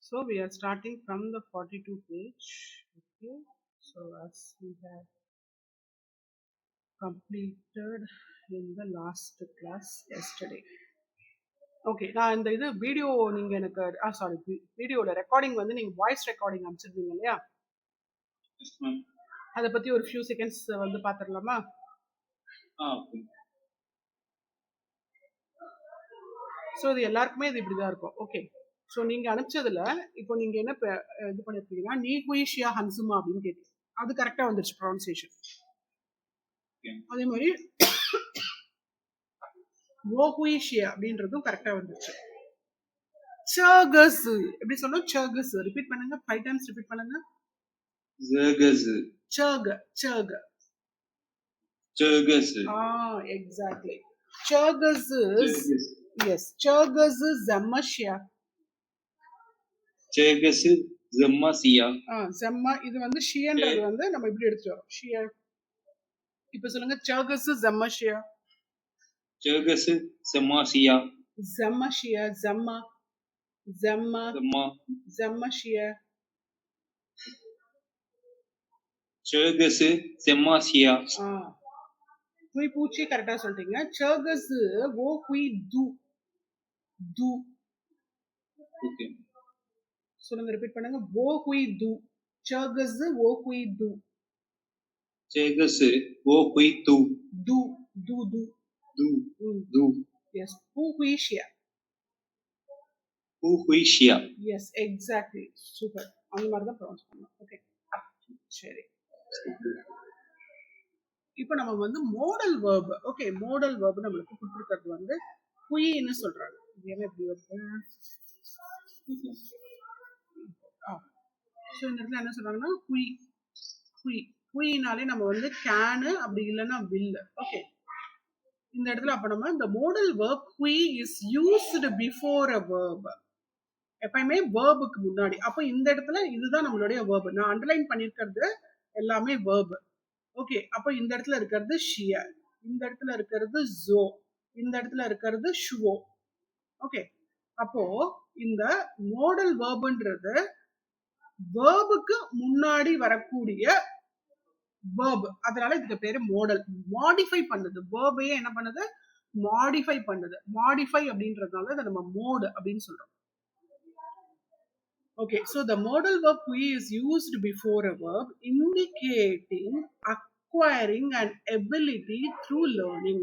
So we are starting from the 42 page. Okay. So as we have completed in the last class yesterday. Okay நான் இந்த இது video நீங்க எனக்கு sorry வீடியோட recording வந்து நீங்க வாய்ஸ் ரெக்கார்டிங் அனுப்பிச்சிருந்தீங்க இல்லையா? அதை பத்தி ஒரு ஃபியூ செகண்ட்ஸ் வந்து பாத்துடலாமா? ஸோ இது எல்லாருக்குமே இது இப்படிதான் இருக்கும். ஓகே, ஸோ நீங்க அனுப்பிச்சதுல இப்போ நீங்க என்ன இது பண்ணிருக்கீங்கன்னா நீகுயிஷியா ஹன்சுமா அப்படின்னு கேட்டு அது கரெக்டா வந்துருச்சு ப்ரொனன்சியேஷன். அதே மாதிரி ஓகுயிஷியா அப்படின்றதும் கரெக்டா வந்துருச்சு. சர்கஸ் எப்படி சொல்லணும்? சர்கஸ் ரிப்பீட் பண்ணுங்க, 5 டைம்ஸ் ரிப்பீட் பண்ணுங்க. சர்கஸ் சர்க சர்க சர்கஸ் எக்ஸாக்ட்லி. சர்கஸ் எஸ், சர்கஸ் ஜம்மஷியா. சர்கஸ் ஜம்மசியா. ஜம்மா இது வந்து ஷியன்றது வந்து நம்ம இப்படி எடுத்து வரோம். ஷியா. இப்போ சொல்லுங்க சர்கஸ் ஜம்மஷியா. சர்கஸ் ஜம்மசியா. ஜம்மஷியா ஜம்மா ஜம்மா ஜம்மா ஜம்மஷியா. சர்கஸ் ஜம்மசியா. குய் பூச்சி கரெக்டா சொல்லிட்டீங்க. சர்கஸ் ஓ குய் து து. ஓகே சொல்லுங்க, ரிப்பீட் பண்ணுங்க. ஓ குய் து. சர்கஸ் ஓ குய் து. சர்கஸ் ஓ குய் து. து து து து து. எஸ். பூகுயிஷியா. பூகுயிஷியா. Yes, exactly. சூப்பர். அந்த மாதிரி தான் ப்ரொனவுன்ஸ் பண்ணணும். ஓகே, சரி. இப்போ நம்ம வந்து modal verb. Okay, modal verb நம்மளுக்கு கொடுத்துருக்கிறது வந்து குயின்னு சொல்றாங்க. இது என்ன எப்படி வருது? ஸோ இந்த இடத்துல என்ன சொல்றாங்கன்னா குய் குய். குயினாலே நம்ம வந்து கேனு, அப்படி இல்லைன்னா வில். ஓகே, இந்த இடத்துல அப்ப நம்ம இந்த மோடல் வெர்ப் குய் is used before a verb. எப்பயுமே வேர்புக்கு முன்னாடி. அப்போ இந்த இடத்துல இதுதான் நம்மளுடைய வேர்பு. நான் அண்டர்லைன் பண்ணிருக்கிறது எல்லாமே வேர்பு. ஓகே, அப்போ இந்த இடத்துல இருக்கிறது ஷியா, இந்த இடத்துல இருக்கிறது ஜோ, இந்த இடத்துல இருக்கிறது ஷுவோ. ஓகே, அப்போ இந்த மோடல் வேர்புன்றது வேர்புக்கு முன்னாடி வரக்கூடிய வேர்ப். அதனால இதுக்கு பேரு மோடல். மாடிஃபை பண்ணுது, வேர்பையே என்ன பண்ணுது? மாடிஃபை பண்ணுது. மாடிஃபை அப்படின்றதுனால இதை நம்ம மோடு அப்படின்னு சொல்றோம். Okay, so the modal verb qui is used before a verb indicating acquiring an ability through learning.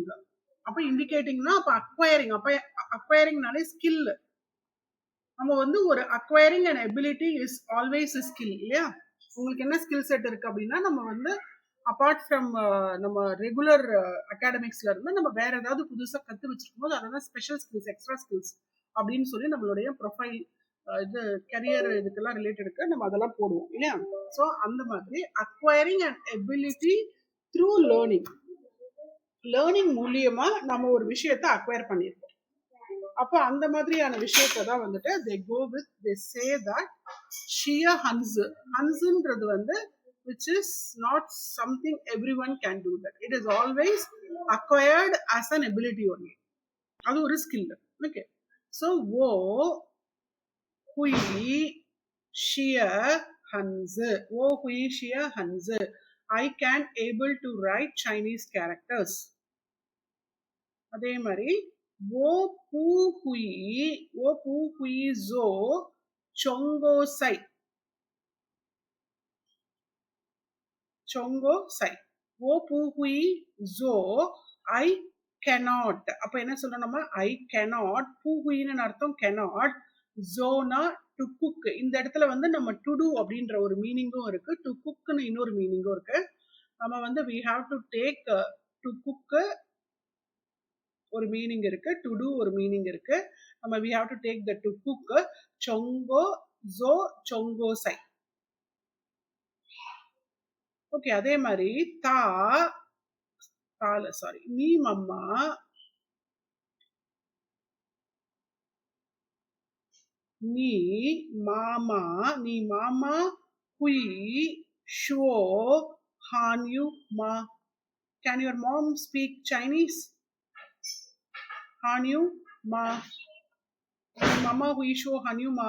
அப்ப இண்டிகேட்டிங்னா அப்ப அக்வயரிங். அப்ப அக்வயரிங்னாலே ஸ்கில். நம்ம வந்து ஒரு acquiring and ability is always a skill இல்லையா? உங்களுக்கு என்ன ஸ்கில் செட் இருக்கு அப்படின்னா, நம்ம வந்து அப்பார்ட் ஃப்ரம் நம்ம ரெகுலர் அகாடமிக்ஸ்ல இருந்து நம்ம வேற ஏதாவது புதுசா கத்து வச்சிருக்கும் போது அதான் ஸ்பெஷல் ஸ்கில்ஸ், எக்ஸ்ட்ரா ஸ்கில்ஸ் அப்படின்னு சொல்லி நம்மளுடைய ப்ரொஃபைல் இது கரியர் இதுக்கெல்லாம் ரிலேட்டடுக்கு நம்ம அதெல்லாம் போடுவோம் இல்லையா? ஸோ அந்த மாதிரி acquiring and ability through learning. Learning மூலியமா நம்ம ஒரு விஷயத்தை அக்வயர் பண்ணியிருக்கோம். அப்போ அந்த மாதிரியான விஷயத்தை தான் வந்துட்டு they go with, they say that ஷியா ஹன்ஸ். ஹன்ஸ்ன்றது வந்து which is not something everyone can do that. It is always acquired as an ability only. அது ஒரு skill. Okay, so O hui shia hans. Wo hui shia hans. I can able to write Chinese characters. அதே மாதிரி wo pu hui zo chongo sai. chongo sai. wo pu hui zo I cannot. அப்ப என்ன சொல்லணுமா? I cannot. pu hui ன்னு அர்த்தம் cannot. Jona to cook. இந்த இடத்துல வந்து நம்ம டு டூ அப்படின்ற ஒரு மீனிங்கும் இருக்கு, டு குக்னு இன்னொரு மீனிங்கும் இருக்கு. நம்ம வந்து we have to take to cook ஒரு மீனிங் இருக்கு, டு டூ ஒரு மீனிங் இருக்கு. நம்ம we have to take the to cook. சொங்கோ ஜோ சொங்கோ சை. ஓகே, அதே மாதிரி சாரி நீ மம்மா நீ மாமா hui shuo han yu ma. Can your mom speak Chinese? Han yu ma. Mama hui shuo han yu ma.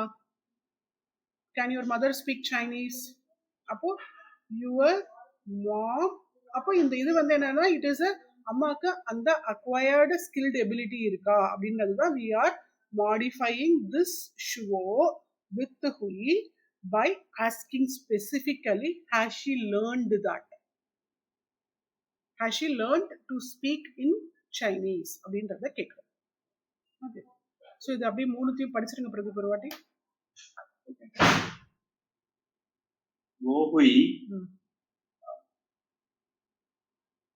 Can your mother speak Chinese? அப்போ your mom, அப்போ இந்த இது வந்து என்னன்னா it is a அம்மாக்கு அந்த acquired skilled ability இருக்கா அப்படின்றது தான் we are modifying this show with hui by asking specifically has she learned that, has she learned to speak in Chinese அப்படின்றத கேட்குறோம். ஓகே, ஸோ இது அப்படியே மூணுத்தையும் படிச்சிருங்க பிரதீப் ஒரு வாட்டி. wo hui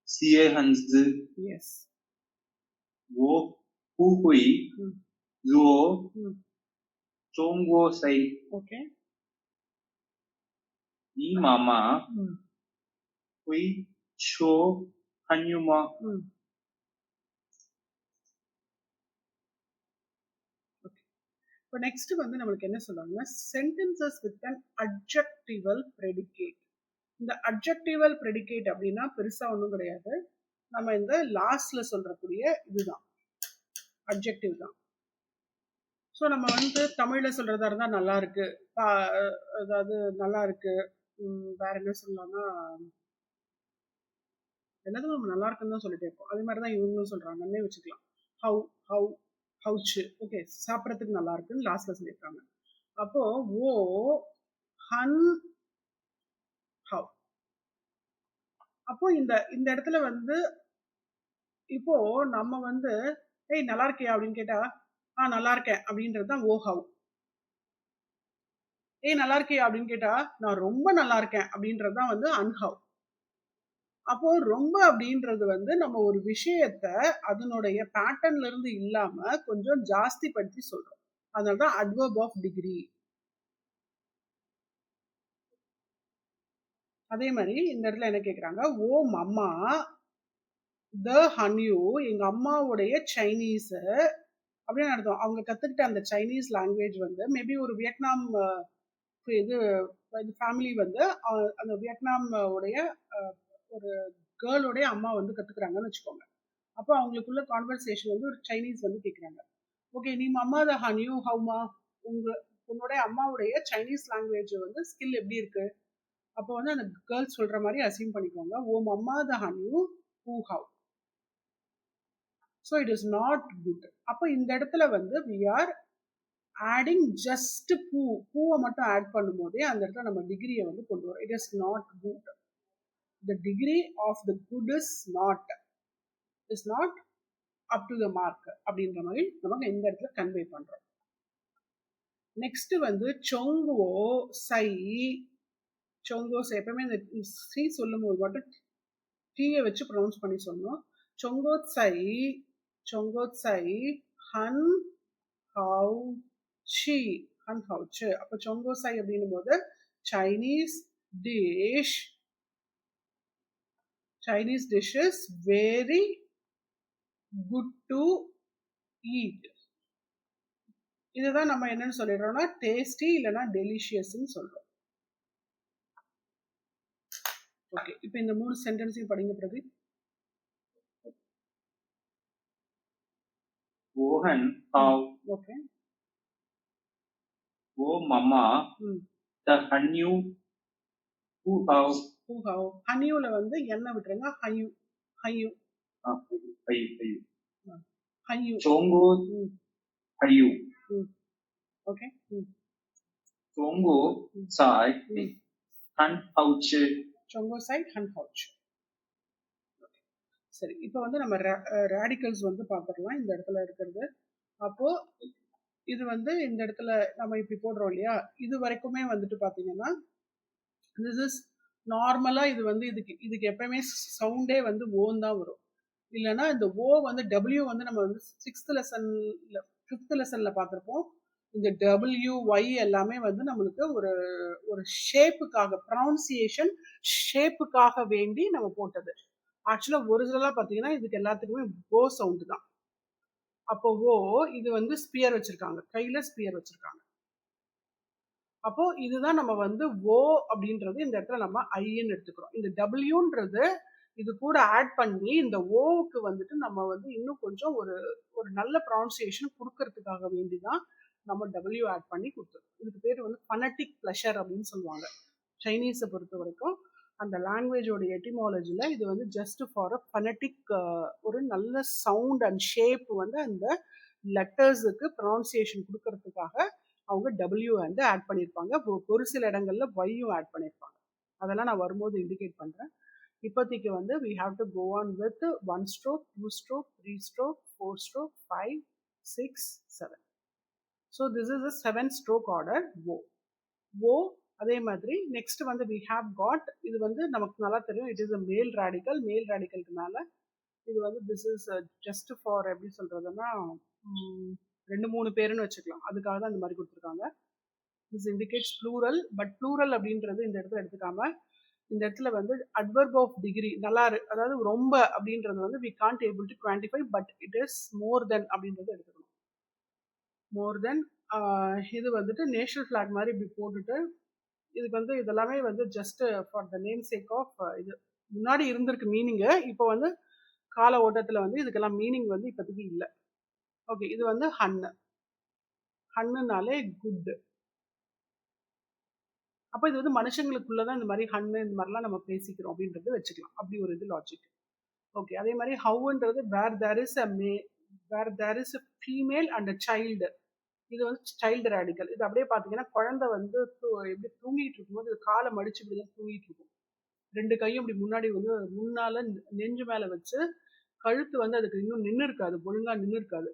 xie han zi yes wo hu hui zuo zhongguo sai okay ni mama hui cho hanyu ma இப்போ next வந்து நம்மளுக்கு என்ன சொல்லுவாங்கன்னா sentences with an adjectival predicate. இந்த அட்ஜெக்டிவல் ப்ரெடிகேட் அப்படின்னா பெருசா ஒன்றும் கிடையாது, நம்ம இந்த லாஸ்ட்ல சொல்றக்கூடிய இதுதான் அட்ஜெக்டிவ் தான். ஸோ நம்ம வந்து தமிழ்ல சொல்றதா இருந்தா நல்லா இருக்கு, அதாவது நல்லா இருக்கு, வேற என்ன சொல்லலாம்னா எல்லாத்துக்கும் நம்ம நல்லா இருக்குன்னு தான் சொல்லிட்டே இருக்கோம். அதே மாதிரி தான் இவங்களும் சொல்றாங்கன்னே வச்சுக்கலாம். ஹவு ஹவு ஹவுச்சு, ஓகே சாப்பிட்றதுக்கு நல்லா இருக்குன்னு லாஸ்ட்ல சொல்லியிருக்காங்க. அப்போ ஓ ஹன் ஹவ், அப்போ இந்த இந்த இடத்துல வந்து இப்போ நம்ம வந்து ஏய் நல்லா இருக்கியா அப்படின்னு கேட்டா நல்லா இருக்கேன் அப்படின்றது தான் ஓ ஹவ். ஏய் நல்லா இருக்கியா அப்படின்னு கேட்டா நான் ரொம்ப நல்லா இருக்கேன் அப்படின்றது தான் வந்து அன்ஹவ். அப்போ ரொம்ப அப்படின்றது வந்து நம்ம ஒரு விஷயத்த அதனுடைய பேட்டர்ன்ல இருந்து இல்லாம கொஞ்சம் ஜாஸ்தி படுத்தி சொல்றோம், அதனாலதான் அட்வர்ப் ஆஃப் டிகிரி. அதே மாதிரி இந்த இடத்துல என்ன கேக்குறாங்க, ஓ மம்மா த ஹன்யூ, எங்க அம்மாவுடைய சைனீஸ் அப்படின்னு அர்த்தம். அவங்க கத்துக்கிட்ட அந்த சைனீஸ் லாங்குவேஜ் வந்து மேபி ஒரு வியட்நாம் இது ஃபேமிலி வந்து அந்த வியட்நாம் உடைய ஒரு கேர்ளுடைய அம்மா வந்து கத்துக்கிறாங்கன்னு வச்சுக்கோங்க. அப்போ அவங்களுக்குள்ள கான்வர்சேஷன் வந்து ஒரு சைனீஸ் வந்து கேட்குறாங்க, ஓகே நீ மம்மா த ஹன்யூ ஹவுமா, உன்னுடைய அம்மாவுடைய சைனீஸ் லாங்குவேஜ் வந்து ஸ்கில் எப்படி இருக்கு. அப்போ வந்து அந்த கேர்ள்ஸ் சொல்ற மாதிரி அசியூம் பண்ணிக்கோங்க, ஓ மம்மா த ஹன்யூ ஹூ ஹவ். So it is not good. அப்போ இந்த இடத்துல வந்து வி ஆர் ஆடிங் ஜஸ்ட் பூவை மட்டும் ஆட் பண்ணும் போதே அந்த இடத்துல நம்ம டிகிரியை வந்து கொண்டு வரோம். It is not good. The degree of the good is not up to the mark அப்படின்ற மாதிரி நமக்கு இந்த இடத்துல கன்வே பண்றோம். நெக்ஸ்ட் வந்து சொங்கோ சை, சொங்கோ சை எப்பவுமே இந்த சி சொல்லும் போது மட்டும் டீயை வச்சு ப்ரொனவுன்ஸ் பண்ணி சொல்லணும். சொங்கோ சை ஹன் ஹவ் சி, ஹன் ஹவ் சி. அப்போ சொங்கோ சை அப்படின்னும் போது Chinese dish is very good to eat. இதுதான் நம்ம என்னன்னு சொல்லிடுறோம்னா டேஸ்டி இல்லைன்னா டெலிஷியஸ்ன்னு சொல்றோம். ஓகே, இப்போ இந்த 3 சென்டென்ஸையும் படிங்க பிரதீப். ஓஹன் ஹவ், ஓகே ஓ மம்மா த ஹன்யூ ஹூ ஹவ். ஹனியூல வந்து என்ன விட்டுருங்க, ஹையூ ஹையூ ஹையூ சொங்கோ ஹையூ. ஓகே சொங்கோ சாய் ஹன் ஹவுச்சு. சொங்கோ சாய் ஹன் ஹவுச். சரி, இப்போ வந்து நம்ம ரேடிக்கல்ஸ் வந்து பார்த்துடலாம் இந்த இடத்துல இருக்கிறது. அப்போ இது வந்து இந்த இடத்துல நம்ம இப்படி போடுறோம் இல்லையா, இது வரைக்குமே வந்துட்டு பார்த்தீங்கன்னா திஸ் இஸ் நார்மலா இது வந்து இதுக்கு எப்பயுமே சவுண்டே வந்து ஓன் தான் வரும். இல்லைன்னா இந்த ஓ வந்து டபிள்யூ வந்து நம்ம வந்து 6th லெசன்ல 5th லெசன்ல பார்த்துருப்போம். இந்த டபிள்யூ ஒய் எல்லாமே வந்து நம்மளுக்கு ஒரு ஒரு ஷேப்புக்காக, ப்ரொனவுன்சியேஷன் ஷேப்புக்காக வேண்டி நம்ம போட்டது. ஆக்சுவலா ஒரிஜினலா பார்த்தீங்கன்னா இதுக்கு எல்லாத்துக்குமே ஓ சவுண்டு தான். அப்போ ஓ இது வந்து ஸ்பியர் வச்சிருக்காங்க, கையில ஸ்பியர் வச்சிருக்காங்க. அப்போ இதுதான் நம்ம வந்து ஓ அப்படின்றது இந்த இடத்துல நம்ம ஐன்னு எடுத்துக்கிறோம். இந்த டபிள்யூன்றது இது கூட ஆட் பண்ணி இந்த ஓவுக்கு வந்துட்டு நம்ம வந்து இன்னும் கொஞ்சம் ஒரு ஒரு நல்ல ப்ரொனவுன்சியேஷன் கொடுக்கறதுக்காக வேண்டிதான் நம்ம டபிள்யூ ஆட் பண்ணி கொடுத்துருக்கோம். இதுக்கு பேர் வந்து ஃபனட்டிக் ப்ளஷர் அப்படின்னு சொல்லுவாங்க. சைனீஸை பொறுத்த வரைக்கும் அந்த லாங்குவேஜோட எட்டிமாலஜியில் இது வந்து ஜஸ்ட் ஃபார் அ ஃபனட்டிக், ஒரு நல்ல சவுண்ட் அண்ட் ஷேப் வந்து அந்த லெட்டர்ஸுக்கு ப்ரொனவுன்சியேஷன் கொடுக்கறதுக்காக அவங்க டபிள்யூ வந்து ஆட் பண்ணியிருப்பாங்க. ஒரு சில இடங்கள்ல ஒய்யும் ஆட் பண்ணியிருப்பாங்க. அதெல்லாம் நான் வரும்போது இண்டிகேட் பண்ணுறேன். இப்போதைக்கு வந்து we have to go on with 1 stroke, 2 stroke, 3 stroke, 4 stroke, 5, 6, 7. So this is a 7 stroke order O. O அதே மாதிரி நெக்ஸ்ட் வந்து we have got, இது வந்து நமக்கு நல்லா தெரியும், it is a male radical. மேல் ரேடிக்கலுக்கு மேலே இது வந்து this is just for எப்படி சொல்றதுன்னா 2-3 பேருன்னு வச்சுக்கலாம். அதுக்காக தான் இந்த மாதிரி கொடுத்துருக்காங்க. this indicates plural, but plural அப்படின்றது இந்த இடத்துல எடுத்துக்காம இந்த இடத்துல வந்து adverb of degree நல்லா அதாவது ரொம்ப அப்படின்றது வந்து we can't able to quantify, but it is more than அப்படின்றது எடுத்துக்கணும். more than இது வந்துட்டு நேஷனல் ஃபிளாக் மாதிரி இப்படி போட்டுட்டு இதுக்கு வந்து இதெல்லாமே வந்து just for the name sake of, இது முன்னாடி இருந்திருக்கு மீனிங்கு, இப்போ வந்து கால ஓட்டத்தில் வந்து இதுக்கெல்லாம் மீனிங் வந்து இப்போதைக்கு இல்லை. ஓகே, இது வந்து ஹன்னுனாலே குட். அப்போ இது வந்து மனுஷங்களுக்குள்ளதான் இந்த மாதிரி ஹன்னு இந்த மாதிரிலாம் நம்ம பேசிக்கிறோம் அப்படின்றது வச்சுக்கலாம். அப்படி ஒரு இது லாஜிக். ஓகே, அதே மாதிரி ஹவுன்றது where there is a female and a child. இது வந்து சைல்டு ரேடிக்கல். இது அப்படியே பார்த்தீங்கன்னா குழந்தை வந்து எப்படி தூங்கிட்டு இருக்கும்போது இது காலை மடிச்சு இப்படி தான் தூங்கிட்டு இருக்கும். 2 கையும் இப்படி முன்னாடி வந்து முன்னால நெஞ்சு மேலே வச்சு கழுத்து வந்து அதுக்கு இன்னும் நின்று இருக்காது, ஒழுங்கா நின்று இருக்காது.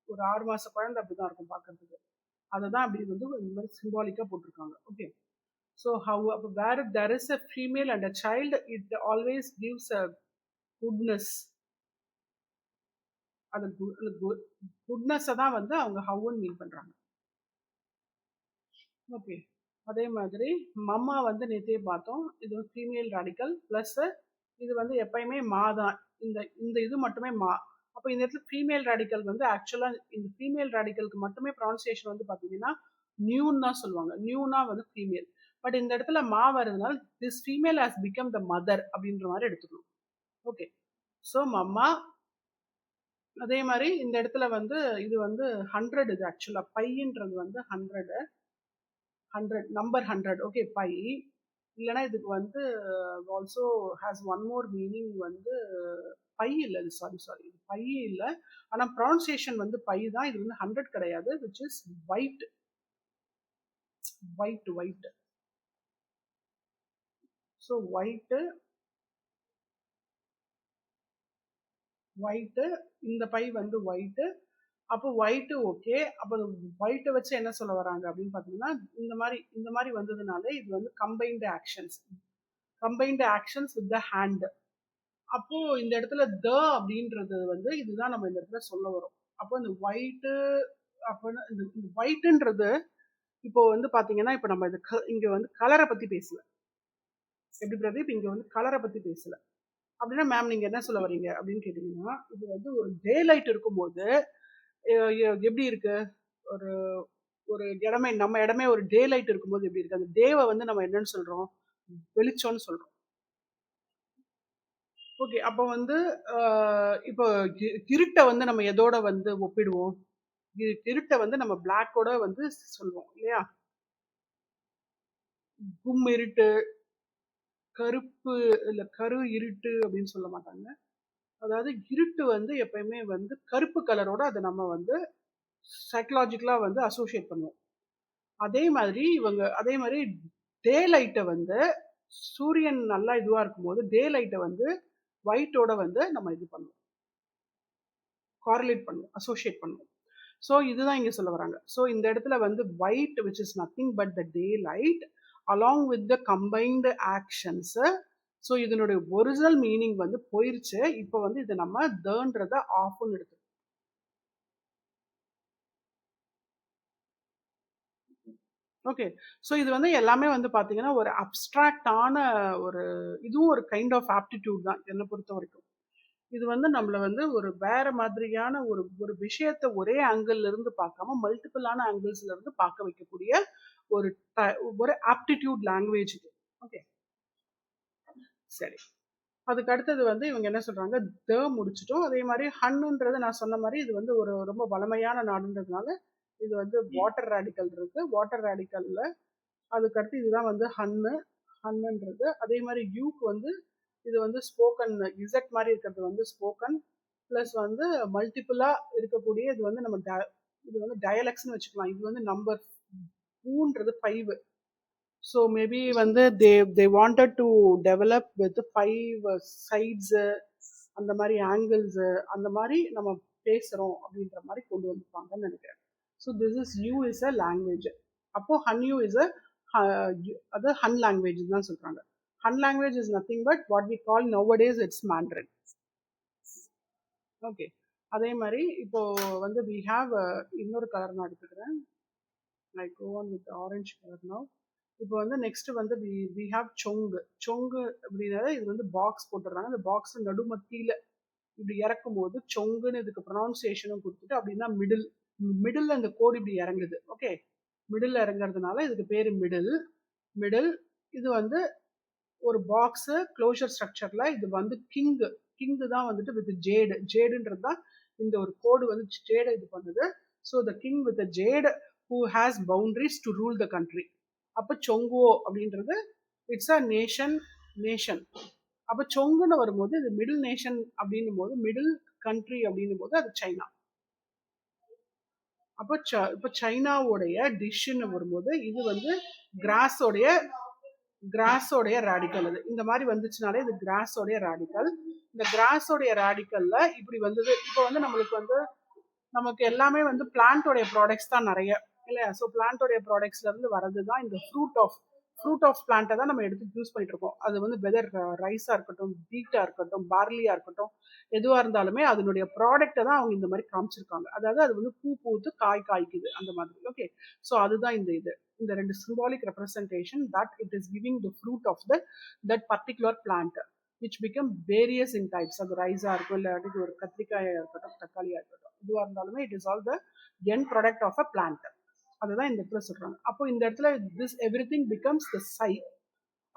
ஒரு 6 மாச குழந்தை அப்படிதான் இருக்கும் பார்க்கறதுக்கு. அதை தான் அப்படி வந்து இந்த மாதிரி சிம்பாலிக்கா போட்டிருக்காங்க. Okay, so where there is a female and a child, it always gives a goodness. அந்த குட்னஸை தான் வந்து அவங்க ஹவுன்னு மீன் பண்றாங்க. ஓகே, அதே மாதிரி மம்மா வந்து நேற்றே பார்த்தோம், இது வந்து ஃபீமேல் ரேடிக்கல் ப்ளஸ் இது வந்து எப்பயுமே மா தான். இந்த இது மட்டுமே மா. அப்போ இந்த இடத்துல ஃபீமேல் ரேடிக்கல் வந்து ஆக்சுவலாக இந்த ஃபீமேல் ரேடிக்கலுக்கு மட்டுமே ப்ரொனன்சியேஷன் வந்து பார்த்தீங்கன்னா நியூன்னு தான் சொல்லுவாங்க. நியூனா வந்து ஃபீமேல். பட் இந்த இடத்துல மா வருதுனால this female has become the mother அப்படின்ற மாதிரி எடுத்துக்கணும். ஓகே, ஸோ மம்மா. அதே மாதிரி இந்த இடத்துல வந்து இது வந்து 100, இது ஆக்சுவலாக பையன்றது வந்து 100 நம்பர் 100. ஓகே, பை இல்லைன்னா இதுக்கு வந்து also has one more meaning வந்து பை இல்லை, இது சாரி இது பை இல்லை, ஆனால் ப்ரொனன்சியேஷன் வந்து பை தான். இது வந்து 100 கிடையாது, which is white. So white இந்த பை வந்து ஒயிட்டு. அப்போ ஒயிட்டு ஓகே. அப்போ ஒயிட்டை வச்சு என்ன சொல்ல வராங்க அப்படின்னு பார்த்தீங்கன்னா இந்த மாதிரி வந்ததுனால இது வந்து combined actions with the hand. அப்போ இந்த இடத்துல த அப்படின்றது வந்து இதுதான் நம்ம இந்த இடத்துல சொல்ல வரோம். அப்போ இந்த ஒயிட்டு அப்படின்னு இந்த ஒயிட்டுன்றது இப்போ வந்து பாத்தீங்கன்னா இப்போ நம்ம இங்க வந்து கலரை பத்தி பேசல. எப்படி பிரதீப் இங்க வந்து கலரை பத்தி பேசல அப்படின்னா மேம் நீங்க என்ன சொல்ல வரீங்க அப்படின்னு கேட்டீங்கன்னா, இது வந்து ஒரு டே லைட் இருக்கும்போது எப்படி இருக்கு, ஒரு ஒரு இடமே நம்ம இடமே ஒரு டே லைட் இருக்கும்போது எப்படி இருக்கு, அந்த டேவை வந்து நம்ம என்னன்னு சொல்றோம், வெளிச்சம்னு சொல்றோம். ஓகே, அப்போ வந்து இப்போ இருட்டை வந்து நம்ம எதோட வந்து ஒப்பிடுவோம், இருட்டை வந்து நம்ம பிளாக்கோட வந்து சொல்லுவோம் இல்லையா. கும் இருட்டு, கருப்பு இல்ல கரு இருட்டு அப்படின்னு சொல்ல மாட்டாங்க. அதாவது இருட்டு வந்து எப்பயுமே வந்து கருப்பு கலரோட அதை நம்ம வந்து சைக்கலாஜிக்கலா வந்து அசோசியேட் பண்ணுவோம். அதே மாதிரி டே லைட்டை வந்து சூரியன் நல்லா இதுவா இருக்கும்போது டே லைட்டை வந்து ஒயிட்டோட வந்து நம்ம இது பண்ணுவோம், காரிலேட் பண்ணுவோம், அசோசியேட் பண்ணுவோம். ஸோ இதுதான் இங்க சொல்ல வராங்க. ஸோ இந்த இடத்துல வந்து white which is nothing but the day light along with the combined actions. So இதனுடைய ஒரிஜினல் மீனிங் வந்து போயிருச்சு. இப்போ வந்து இதை நம்ம தன்றத ஆஃப்னு எடுத்துக்கணும். ஓகே, ஸோ இது வந்து எல்லாமே வந்து பார்த்தீங்கன்னா ஒரு அப்ட்ராக்டான ஒரு இதுவும் ஒரு கைண்ட் ஆஃப் ஆப்டிடியூட் தான் என்னை பொறுத்த வரைக்கும். இது வந்து நம்மள வந்து ஒரு வேற மாதிரியான ஒரு விஷயத்தை ஒரே ஆங்கிள் இருந்து பார்க்காம மல்டிபிளான ஆங்கிள்ஸ்ல இருந்து பார்க்க வைக்கக்கூடிய ஒரு ஆப்டிடியூட் லாங்குவேஜ் இது. ஓகே, சரி. அதுக்கு அடுத்தது வந்து இவங்க என்ன சொல்றாங்க, த முடிச்சிட்டோம். அதே மாதிரி ஹன்னுன்றது நான் சொன்ன மாதிரி இது வந்து ஒரு ரொம்ப வளமையான நாடுன்றதுனால இது வந்து வாட்டர் ரேடிக்கல் இருக்கு. வாட்டர் ரேடிக்கல்ல அதுக்கடுத்து இதுதான் வந்து ஹன்னுன்றது. அதே மாதிரி யூக்கு வந்து இது வந்து ஸ்போக்கன், இசட் மாதிரி இருக்கிறது வந்து ஸ்போக்கன், பிளஸ் வந்து மல்டிபிளா இருக்கக்கூடிய இது வந்து நம்ம இது வந்து டயலெக்ட்ஸ்னு வச்சுக்கலாம். இது வந்து நம்பர் 2ன்றது 5. ஸோ மேபி வந்து they wanted to develop with 5 sides, அந்த மாதிரி ஆங்கிள்ஸ், அந்த மாதிரி நம்ம பேசுறோம் அப்படின்ற மாதிரி கொண்டு வந்திருப்பாங்கன்னு நினைக்கிறேன். ஸோ திஸ் இஸ் யூ இஸ் அ லாங்குவேஜ். அப்போ ஹன்யூ இஸ் அ அது ஹன் லாங்குவேஜ் தான் சொல்றாங்க. ஹன் language is nothing but what we call nowadays it's Mandarin. Okay, அதே மாதிரி இப்போ வந்து வி ஹாவ் இன்னொரு கலர் நான் எடுத்துக்கிறேன். I go on with orange colour now. இப்போ வந்து நெக்ஸ்ட் வந்து வி ஹாவ் சொங்கு அப்படின்னா இது வந்து பாக்ஸ் போட்டுடுறாங்க. அந்த பாக்ஸ் நடுமத்தியில இப்படி இறக்கும் போது சொங்குன்னு இதுக்கு ப்ரொனவுன்சியேஷனும் கொடுத்துட்டு அப்படின்னா மிடில் அந்த கோடு இப்படி இறங்குது. ஓகே, மிடில் இறங்குறதுனால இதுக்கு பேரு மிடில். இது வந்து ஒரு பாக்ஸ் க்ளோஷர் ஸ்ட்ரக்சர்ல இது வந்து கிங் தான் வந்துட்டு வித் ஜேடுன்றது தான் இந்த ஒரு கோடு வந்து ஜேடை இது பண்ணுது. So the king with jade who has boundaries to rule the country. அப்போ சொங்குவோ அப்படின்றது இட்ஸ் அ நேஷன். அப்போ சொங்குன்னு வரும்போது இது மிடில் நேஷன் அப்படின்னும் போது, மிடில் கண்ட்ரி அப்படின்னும் போது அது சைனா. அப்போ இப்போ சைனாவுடைய டிஷ்ஷுன்னு வரும்போது இது வந்து கிராஸோடைய ரேடிக்கல். அது இந்த மாதிரி வந்துச்சுனாலே இது கிராஸோடைய ரேடிக்கல். இந்த கிராஸோடைய ரேடிக்கல்ல இப்படி வந்தது. இப்போ வந்து நம்மளுக்கு வந்து நமக்கு எல்லாமே வந்து பிளான்டோடைய ப்ராடக்ட்ஸ் தான் நிறைய இல்லையா. ஸோ பிளான்டோடைய ப்ராடக்ட்ஸ்ல இருந்து வரது தான் இந்த ஃப்ரூட் ஆஃப் பிளான்ட்டை தான் நம்ம எடுத்து யூஸ் பண்ணிட்டு இருக்கோம். அது வந்து வெதர் ரைஸா இருக்கட்டும், வீட்டா இருக்கட்டும், பார்லியா இருக்கட்டும், எதுவா இருந்தாலுமே அதனுடைய ப்ராடக்டை தான் அவங்க இந்த மாதிரி காமிச்சிருக்காங்க. அதாவது அது வந்து பூ பூத்து காய்க்குது அந்த மாதிரி. ஓகே, ஸோ அதுதான் இந்த ரெண்டு symbolic representation that it is giving the fruit of that particular plant which become various in types. அது ரைஸா இருக்கும், இல்லாட்டி ஒரு கத்திரிக்காயா இருக்கட்டும், தக்காளியா இருக்கட்டும், இதுவா இருந்தாலுமே it is all the end product of a plant. அதுதான் இந்த இடத்துல சொல்றாங்க. அப்போ இந்த இடத்துல this everything becomes the sai.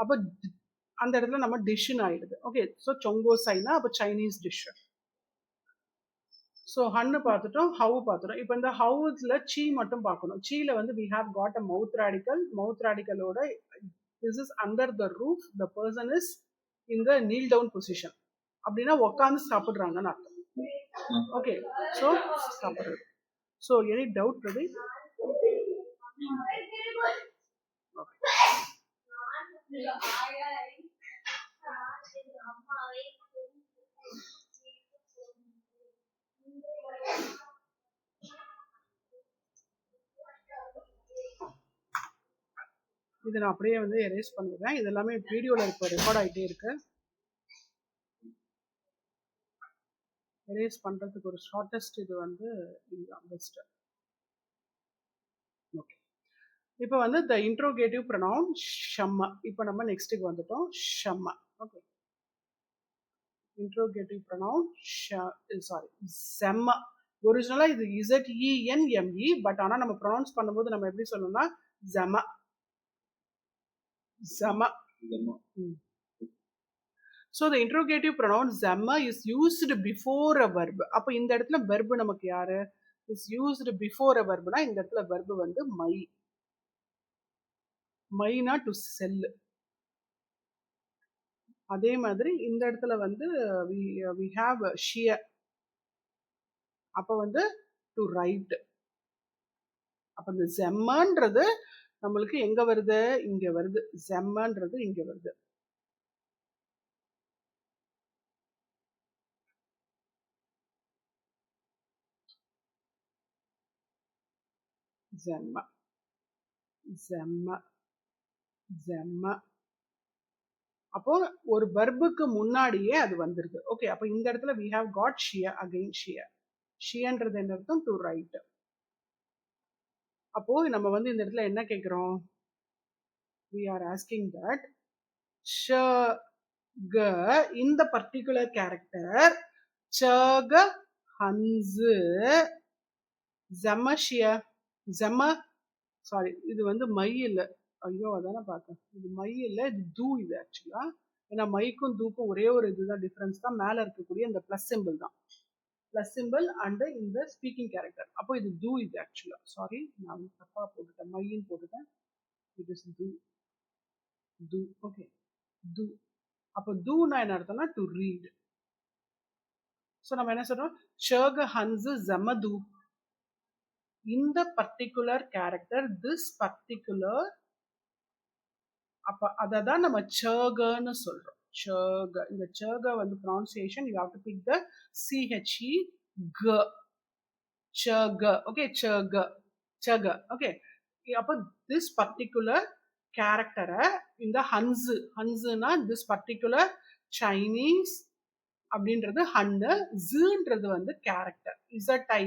அப்போ அந்த இடத்துல நம்ம டிஷ்னு ஆயிடுது. ஓகே, ஸோ சொங்கோ சைனா அப்போ சைனீஸ் டிஷ். ஸோ ஹன்னு பார்த்துட்டோம், ஹவு பார்த்துட்டோம். இப்போ இந்த ஹவுஸ்ல சீ மட்டும் பார்க்கணும். சீல வந்து we have got a mouth radicalோட this is under the roof, the person is in the kneel down position. அப்படின்னா உட்காந்து சாப்பிடுறாங்கன்னு அர்த்தம். ஓகே, ஸோ சாப்பிடுறது. So any doubt Pradeep? இதை நான் அப்படியே வந்து எரேஸ் பண்ணிடுறேன். இது எல்லாமே வீடியோல இப்போ ரெக்கார்ட் ஆகிட்டே இருக்கு. எரேஸ் பண்றதுக்கு ஒரு ஷார்ட்டஸ்ட் இது வந்து இதுதான் பெஸ்ட். ஓகே, இப்போ வந்து த இன்ட்ரோகேட்டிவ் ப்ரொனவுன் ஷம்ம. இப்போ நம்ம நெக்ஸ்ட்டுக்கு வந்துட்டோம், ஷம்ம. ஓகே, இன்ட்ரோகேட்டிவ் ப்ரொனவுன் செம்ம. ஒரிஜினலா இது ZENME, பட் ஆனால் நம்ம ப்ரொனவுன்ஸ் பண்ணும்போது நம்ம எப்படி சொல்லணும்னா ஜம. So the interrogative pronoun zamma is used before a verb. அப்போ இந்த இடத்துல verb நமக்கு யாரு? is used before a verb னா இந்த இடத்துல verb வந்து மைனா to sell. அதே மாதிரி இந்த இடத்துல வந்து we have shear. அப்போ வந்து to write. அப்போ இந்த ஜெம்மன்றது நம்மளுக்கு எங்க வருது? இங்க வருது. ஜெம்மன்றது இங்க வருது. ஜெம்ம. அப்போ ஒரு வெர்புக்கு முன்னாடியே அது வந்துருது. ஓகே, அப்போ இந்த இடத்துல we have got shear, again shear. ஷியன்றது என்ன அர்த்தம்? To right. அப்போ நம்ம வந்து இந்த இடத்துல என்ன கேட்கிறோம்? we are asking that ஷக இந்த பர்டிகுலர் கேரக்டர் ஷக ஹன்ஸு ஜம சாரி, இது வந்து மை இல்லை. ஐயோ, அதானே பார்த்தேன். இது மை இல்லை, இது தூ. இது ஆக்சுவலா ஏன்னா மைக்கும் தூக்கும் ஒரே ஒரு இதுதான் டிஃபரன்ஸ் தான், மேலே இருக்கக்கூடிய இந்த பிளஸ் சிம்பிள் தான். plus symbol and in the speaking character. அப்போ இது do இது actually. Sorry, நான் தப்பா போட்டுட்டேன். மையின் போட்டுட்டேன். It is do. Do. Okay. Do. அப்போ do நான் என்ன அர்த்தம்னா to read. So நம்ம என்ன சொல்றோம்? Chöge Hanse Zamadu. In the particular character, this particular அப்ப அததான் நம்ம chögeன்னு சொல்றோம். Chöge. இந்த chöge வந்து pronunciation, you have to pick the CHE G. Chöge. Okay, chöge. Chöge. Okay. அப்ப this particular character இந்த Hanse-னா this particular Chinese அப்படின்றது ஹன்னு, ஜுன்றது வந்து கேரக்டர், இசட்டை.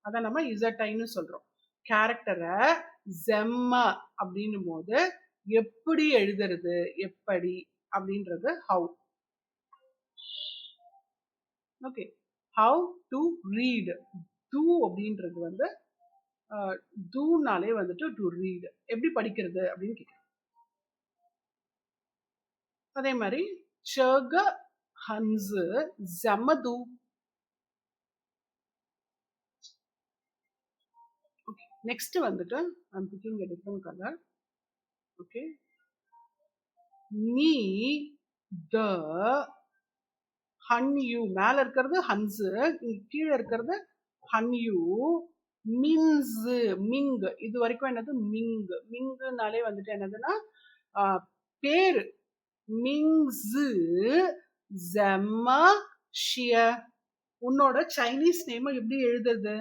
அதான் நம்ம இசட்டைன்னு சொல்றோம். கேரக்டரை ஜெம்ம அப்படின்னும் போது எப்படி எழுதுறது, எப்படி அப்படின்றது how. Okay, how to read. டூ அப்படின்றது வந்து டூனாலே வந்துட்டு டு ரீட், எப்படி படிக்கிறது அப்படின்னு கேட்குறோம். அதே மாதிரி Chöge Hanse Zamadu. Okay, next வந்துட்டு I'm picking a different color. Okay, நீ the ஹன்யூ, மேல இருக்கிறது ஹன்ஸு, கீழே இருக்கிறது ஹன்யூ, மின்ஸு மிங், இது வரைக்கும் என்னது மிங். மிங்குனாலே வந்துட்டு என்னதுன்னா பேரு. மிங்ஸு ஜெம்ம ஷிய. உன்னோட சைனீஸ் நேம் எப்படி எழுதுறது?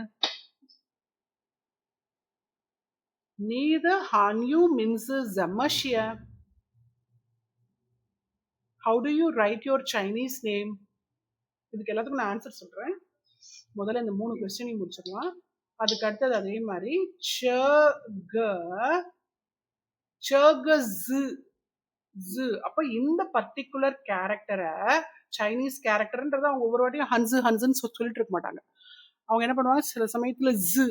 நீத ஹான்யூ Minz ஜெம்ம ஷிய. How do you write your Chinese name? இதுக்கு எல்லாத்துக்கும் நான் ஆன்சர் சொல்றேன். முதல்ல இந்த 3 கொஸ்டினையும் முடிச்சிடலாம். அதுக்கு அடுத்தது அதே மாதிரி அப்ப இந்த பர்டிகுலர் கேரக்டரை, சைனீஸ் கேரக்டர்ன்றத அவங்க ஒவ்வொரு வாட்டியும் ஹன்ஸுன்னு சொல்லிட்டு இருக்க மாட்டாங்க. அவங்க என்ன பண்ணுவாங்க, சில சமயத்துல zoo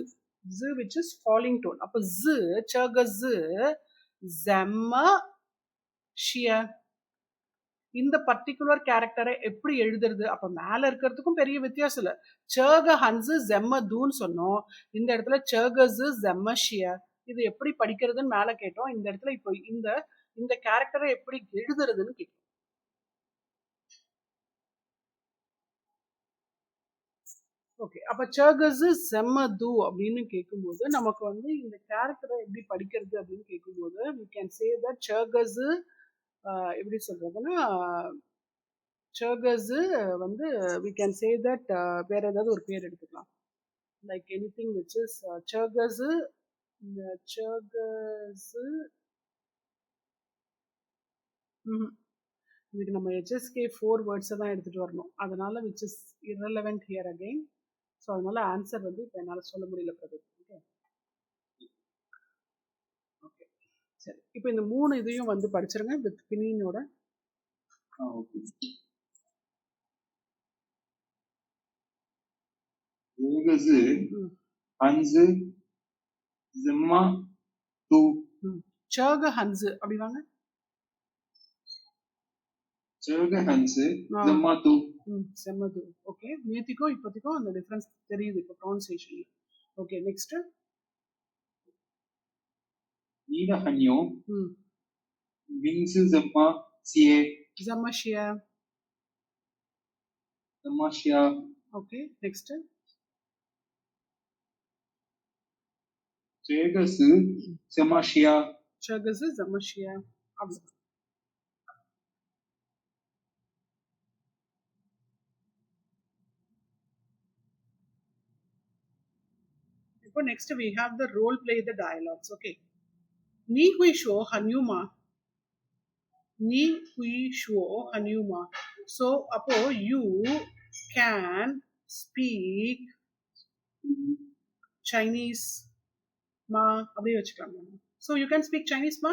which is falling tone. அப்ப Chöge Zamma Shia. இந்த பர்டிகுலர் கேரக்டரை எப்படி எழுதுறது? அப்ப மேல இருக்கிறதுக்கும் பெரிய வித்தியாசம் இல்ல. Chöge Hanse Zamadu சொன்னோம், இந்த இடத்துல Chöge Zamma Shia. இது எப்படி படிக்கிறதுன்னு மேல கேட்டோம், இந்த இடத்துல இப்போ இந்த கேரக்டரை எப்படி எழுதுறதுன்னு கேட்டோம். ஓகே, அப்ப Chöge Zamadu அப்படின்னு கேட்கும்போது நமக்கு வந்து இந்த கேரக்டரை எப்படி படிக்கிறது அப்படின்னு கேட்கும்போது we can say that Chöge எப்படி சொல்றதுன்னா, Chöge வந்து we can say that வேற ஏதாவது ஒரு பேர் எடுத்துக்கலாம், like anything which is Chöge. இதுக்கு நம்ம HSK 4 words தான் எடுத்துட்டு வரணும், அதனால which is irrelevant here again. So அதனால ஆன்சர் வந்து இப்போ என்னால் சொல்ல முடியல பிரதீப். ஓகே, சரி, இப்போ இந்த 3 இதையும் வந்து படிச்சிருங்க வித் பினினோட. Chöge Hanse அப்படி வாங்க. Chöge Hanse Zamadu. Zamadu. Okay, நேத்திக்கும் இப்போதைக்கும் அந்த டிஃபரன்ஸ் தெரியுது இப்போ ப்ரொனன்சியேஷன்ல. ஓகே, நெக்ஸ்ட் நீத ஹன்யூ மிங்ஸு ஜெம்ம சியே. ஜம்மஷியா. ஜம்மஷியா. Okay, next Chöge Zamashia. Chöge Zamashia. அவ்வளவு. இப்போ next we have the role play the dialogues. Okay, நீ hui shuo hanyuma. நீ hui shuo hanyuma. So அப்போ you can speak Chinese ma அப்படியே வச்சுக்கலாம். So you can speak Chinese ma.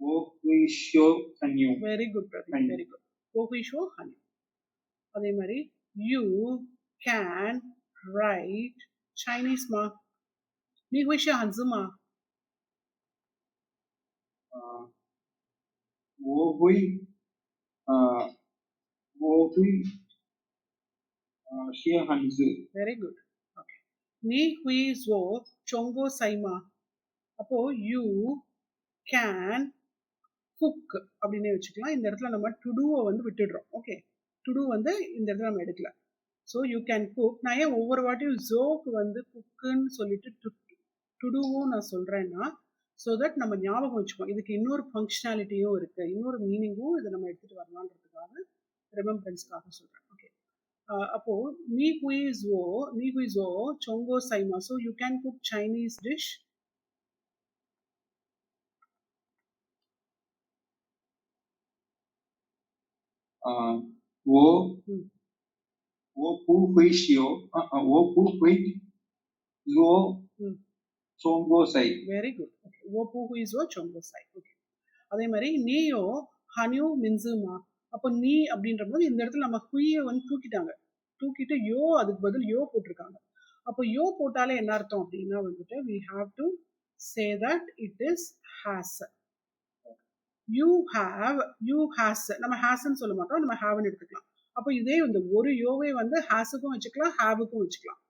Wo hui shuo hanyu. Very good brother, very good. Wo hui shuo hanyu. அதே மாதிரி you can write Chinese ma. நீ hui shuo hanzi ma. Wo hui Xie Hanzi. Very good. Okay. Ni hui zo chongo saima. அப்போ you can cook அப்படின்னு வச்சுக்கலாம். இந்த இடத்துல நம்ம to டூவை வந்து விட்டுடுறோம். ஓகே, டு டூ வந்து இந்த இடத்துல நம்ம எடுக்கல. So you can cook. நான் ஏன் ஒவ்வொரு வாட்டியும் ஜோக்கு வந்து குக்குன்னு சொல்லிட்டு டு டூவும் நான் சொல்றேன்னா, ஸோ தட் நம்ம ஞாபகம் வச்சுப்போம். இதுக்கு இன்னொரு ஃபங்க்ஷனாலிட்டியும் இருக்கு, இன்னொரு மீனிங்கும் இதை நம்ம எடுத்துட்டு வரலான்றதுக்காக, ரிமெம்பரன்ஸ்க்காக சொல்றேன். ஓகே, அப்போ நீ குயிஸோ சொங்கோ சைமா. So you can cook Chinese dish. wo pu hui xiu, wo pu hui luo chonggo sai. Very good. Okay. wo pu hui zo chonggo sai. Okay. அதே மாதிரி நீயோ ஹனியூ மின்சுமா. அப்போ நீ அப்படின்ற போது இந்த இடத்துல நம்ம ஹுயை வந்து தூக்கிட்டு யோ அதுக்கு பதில் யோ போட்டிருக்காங்க. அப்போ யோ போட்டாலே என்ன அர்த்தம் அப்படின்னா வந்துட்டு we have to say that it is has. you has நம்ம hasன்னு சொல்ல மாட்டோம், நம்ம haveன்னு எடுத்துக்கலாம். அப்போ இதே இந்த ஒரு யோவே வந்து ஹாஸுக்கும் வச்சுக்கலாம், ஹாவுக்கும் வச்சுக்கலாம்.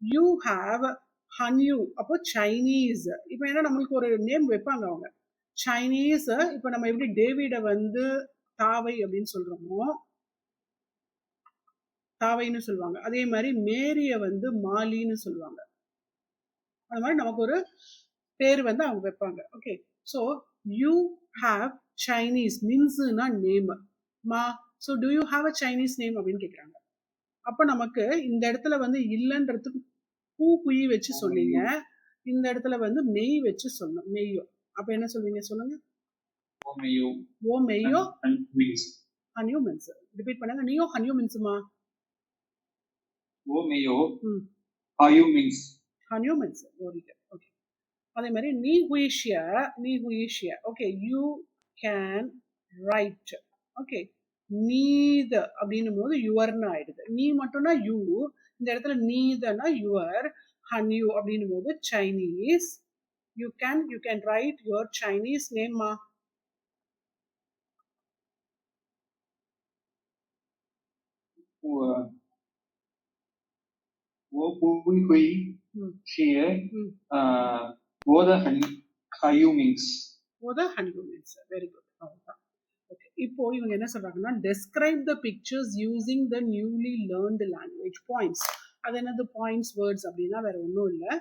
யூ ஹாவ் ஹன்யூ. அப்போ சைனீஸ். இப்போ ஏன்னா நம்மளுக்கு ஒரு நேம் வைப்பாங்க அவங்க சைனீஸ். இப்போ நம்ம எப்படி டேவிடை வந்து தாவை அப்படின்னு சொல்றோமோ, தாவைன்னு சொல்லுவாங்க. அதே மாதிரி மேரிய வந்து மாலின்னு சொல்லுவாங்க. அது மாதிரி நமக்கு ஒரு பேர் வந்து அவங்க வைப்பாங்க. Okay, so you have Chinese மீன்ஸ்னா நேம் மா. So do you have a Chinese name அப்படின்னு கேட்குறாங்க. அப்போ நமக்கு இந்த இடத்துல வந்து இல்லைன்றதுக்கு குயி வச்சு சொன்னீங்க, இந்த இடத்துல வந்து மெய் வச்சு சொன்னோம், மெய்யோ. அப்போ என்ன சொல்வீங்க சொல்லுங்க? ஓ மெய்யோ ஹனியூ மின்ஸ். ரிப்பீட் பண்ணுங்க. நீயோ ஹனியூ மின்ஸுமா? ஓ மெய்யோ ஹனியூ மின்ஸ். ஹனியூ மின்ஸ். Very good. ஓகே, அதே மாதிரி நீ ஹுயிஷியா. Okay, you can write. Okay, நீத அப்படின்னும் போது யுவர்னு ஆயிடுது. நீ மட்டும்னா யூ, இந்த இடத்துல நீதனா யுவர், ஹன்யூ அப்படின்னும் போது Chinese. You can write your Chinese நேம்மா.我不会写我的Hanyu means. Very good. Okay. இப்போ இவங்க என்ன சொல்றாங்கன்னா, describe the pictures using the newly learned language points. அது என்னது பாயிண்ட்ஸ் வேர்ட்ஸ் அப்படின்னா வேற ஒன்றும் இல்லை,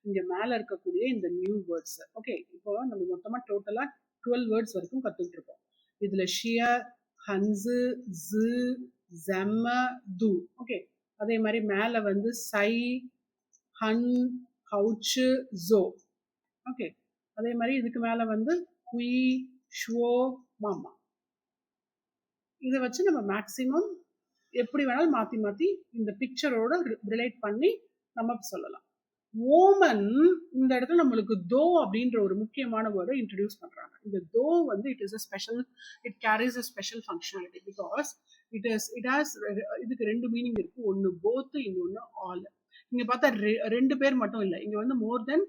இங்க மேல இருக்கக்கூடிய இந்த நியூ வேர்ட்ஸ். ஓகே, இப்போ நம்ம மொத்தமா டோட்டலா 12 வேர்ட்ஸ் வரைக்கும் கத்துக்கிட்டு இருக்கோம். இதுல ஷியர், ஹன்ஸு, ஜு, ஜெம்ம, து. ஓகே, அதே மாதிரி மேல வந்து சை, ஹன், ஹவுச்சு, ஜோ. ஓகே, அதே மாதிரி இதுக்கு மேல வந்து குய், ஷுவோ, மாமா. இதை வச்சு நம்ம மேக்சிமம் எப்படி வேணாலும் மாத்தி மாத்தி இந்த பிக்சரோட ரிலேட் பண்ணி நம்ம சொல்லலாம். ஓமன் இந்த இடத்துல நம்மளுக்கு தோ அப்படின்ற ஒரு முக்கியமான வேர்டை இன்ட்ரடியூஸ் பண்றாங்க. இந்த தோ வந்து it carries a special functionality because it has இதுக்கு ரெண்டு மீனிங் இருக்கு. ஒன்னு போத், இன்னொன்னு ஆல். இங்க பார்த்தா ரெண்டு பேர் மட்டும் இல்லை, இங்க வந்து மோர் தென்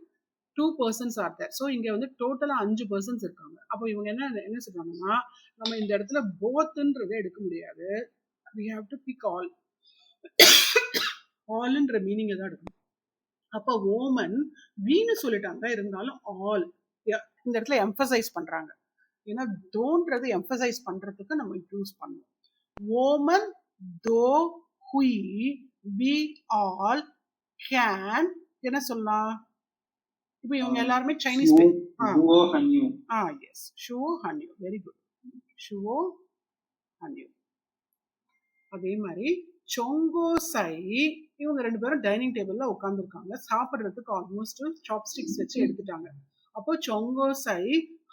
2 persons are there. ஸோ இங்க வந்து டோட்டலா 5 persons இருக்காங்க. அப்போ இவங்க என்ன சொல்றாங்கன்னா, நம்ம இந்த இடத்துல போத்ன்றதை எடுக்க முடியாது, we have to pick all. ஆல்ன்ற மீனிங்கை தான் எடுக்கணும். அப்போ ஓமன் வீணு சொல்லிட்டாங்க, இருந்தாலும் ஆல் இந்த இடத்துல எம்பசைஸ் பண்றாங்க. ஏன்னா தோன்றது எம்பசைஸ் பண்றதுக்கு நம்ம யூஸ் பண்ணுவோம். ஓமன், தோ, ஹுய், வி, ஆல், கேன். என்ன சொல்லலாம்? இப்போ இவங்க எல்லாருமே சைனீஸ் பேர். எஸ், ஷுவோ ஹன்யூ. வெரி குட், ஷுவோ ஹன்யூ. அதே மாதிரி சொங்கோ சை, இவங்க ரெண்டு பேரும் டைனிங் டேபிள்ல உட்காந்துருக்காங்க, சாப்பிட்றதுக்கு ஆல்மோஸ்ட் சாப்ஸ்டிக்ஸ் வச்சு எடுத்துட்டாங்க. அப்போ சொங்கோ சை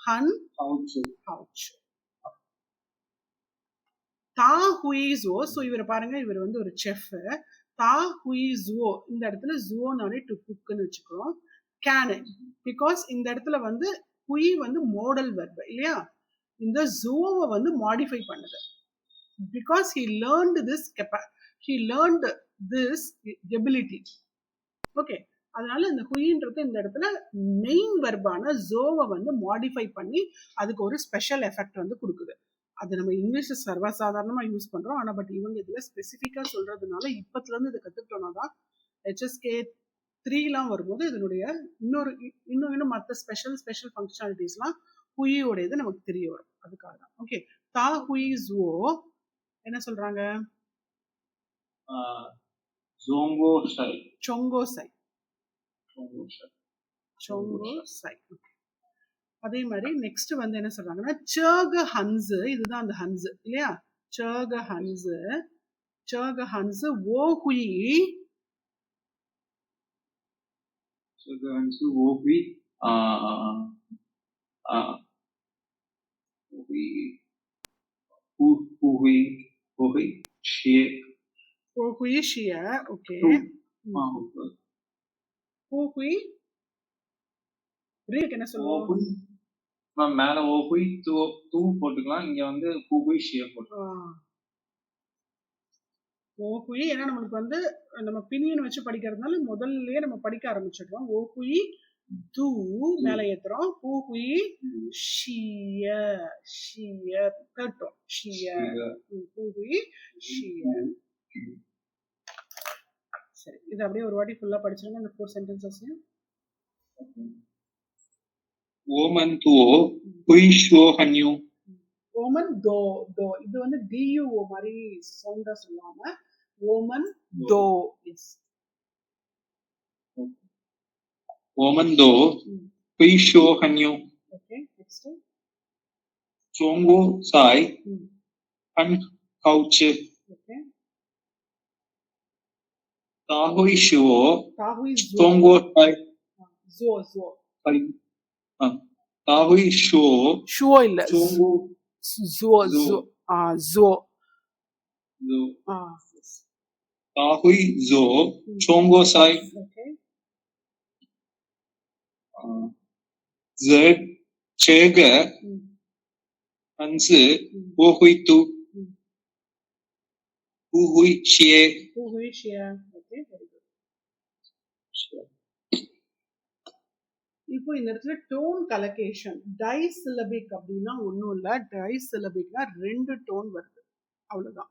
ஹன் ஹவுச். தா ஹுயிஸோ. ஸோ இவரை பாருங்க, இவர் வந்து ஒரு செஃப். தா ஹுயிஸோ, இந்த இடத்துல ஜுவோனாலே டு குக்குன்னு வச்சுக்கிறோம். கேன், பிகாஸ் இந்த இடத்துல வந்து ஹுய் வந்து மோடல் வெர்ப் இல்லையா, இந்த ஜுவோவை வந்து மாடிஃபை பண்ணுது. Because he learned this ability. Okay, அதனால இந்த ஹுயின்றது இந்த இடத்துல மெயின் வெர்பான ஜோவை வந்து மாடிஃபை பண்ணி அதுக்கு ஒரு ஸ்பெஷல் எஃபெக்ட் வந்து கொடுக்குது. அது நம்ம இங்கிலீஷ் சர்வசாதாரணமா யூஸ் பண்றோம். ஆனா பட் இவங்க இதுல ஸ்பெசிஃபிக்கா சொல்றதுனால இப்பத்துல இருந்து இதை கத்துக்கிட்டோம்னா தான் HSK 3 வரும்போது இதனுடைய இன்னும் மற்ற ஸ்பெஷல் ஃபங்க்ஷனாலிட்டிஸ்லாம் ஹுயியோடையது நமக்கு தெரிய வரும். அதுக்காக தான். ஓகே, தா ஹுயி ஜுவோ என்ன சொல்றாங்க? ஜோங்கோ சை. சொங்கோ சை. அதே மாதிரி நெக்ஸ்ட் வந்து என்ன சொல்றாங்கன்னா சேக ஹன்ஸ், இதுதான் அந்த ஹன்ஸ் இல்லையா? சேக ஹன்ஸ் ஓ ஹுயி ஓகே. என்ன சொல்லுவோம்? மேல ஓஹுய் தூ போட்டுக்கலாம், இங்க வந்து பூஹுய் ஷிய போட்டுக்கலாம். ஓஹுய் ஏன்னா நம்மளுக்கு வந்து நம்ம பினியன் வச்சு படிக்கிறதுனால முதல்லயே நம்ம படிக்க ஆரம்பிச்சிடுறோம். ஓஹுய் தூ மேல ஏத்துறோம். பூஹுய் ஷிய கட்டோம். பூஹுய் ஷிய. சரி, இது அப்படியே ஒரு வாட்டி ஃபுல்லா படிச்சிருங்க இந்த 4 சென்டென்சஸையும். ஓமன் துவோ ஹுய் ஷுவோ ஹன்யூ. ஓமன் தோ இது வந்து டியூஓ மாதிரி சவுண்டா சொல்லாம ஓமன் தோ. எஸ், ஓமன் தோ ஹுய் ஷுவோ ஹன்யூ. ஓகே. நெக்ஸ்ட் சோங்கோ சாய் ஹன் கவுச். ஓகே. தாஹுய் ஷுவோ சோங்கோ சாய் ஜோ தாஹுய் ஷுவோ இல்ல சோங்கோ ஜோ தாஹுய் ஜோ சோங்கோ சாய். ஓகே. ஜெட் சேக ஹன்ஸ் ஓஹுய் து பூஹுய் ஷியே. Okay, very good. இப்போ இந்த இடத்துல டோன் கலகேஷன் டைசிலபிக் அப்படின்னா ஒன்றும் இல்லை. டைசிலபிக்னா 2 டோன் வருது, அவ்வளோதான்.